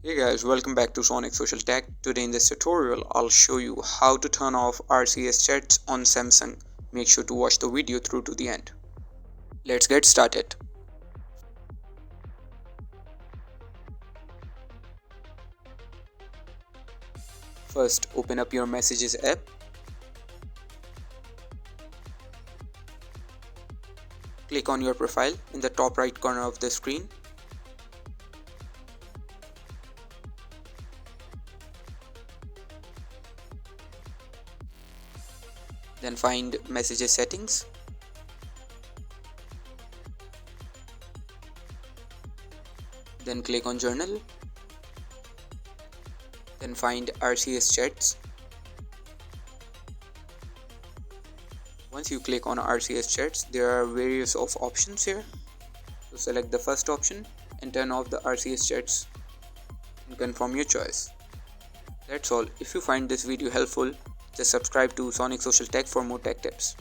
Hey guys, welcome back to Sonic Social Tech. Today in this tutorial, I'll show you how to turn off RCS chats on Samsung. Make sure to watch the video through to the end. Let's get started. First, open up your Messages app. Click on your profile in the top right corner of the screen. Then find Messages settings. Then click on Journal. Then find RCS chats. Once you click on RCS chats, there are various of options here. So select the first option and turn off the RCS chats and confirm your choice. That's all. If you find this video helpful, just subscribe to Sonic Social Tech for more tech tips.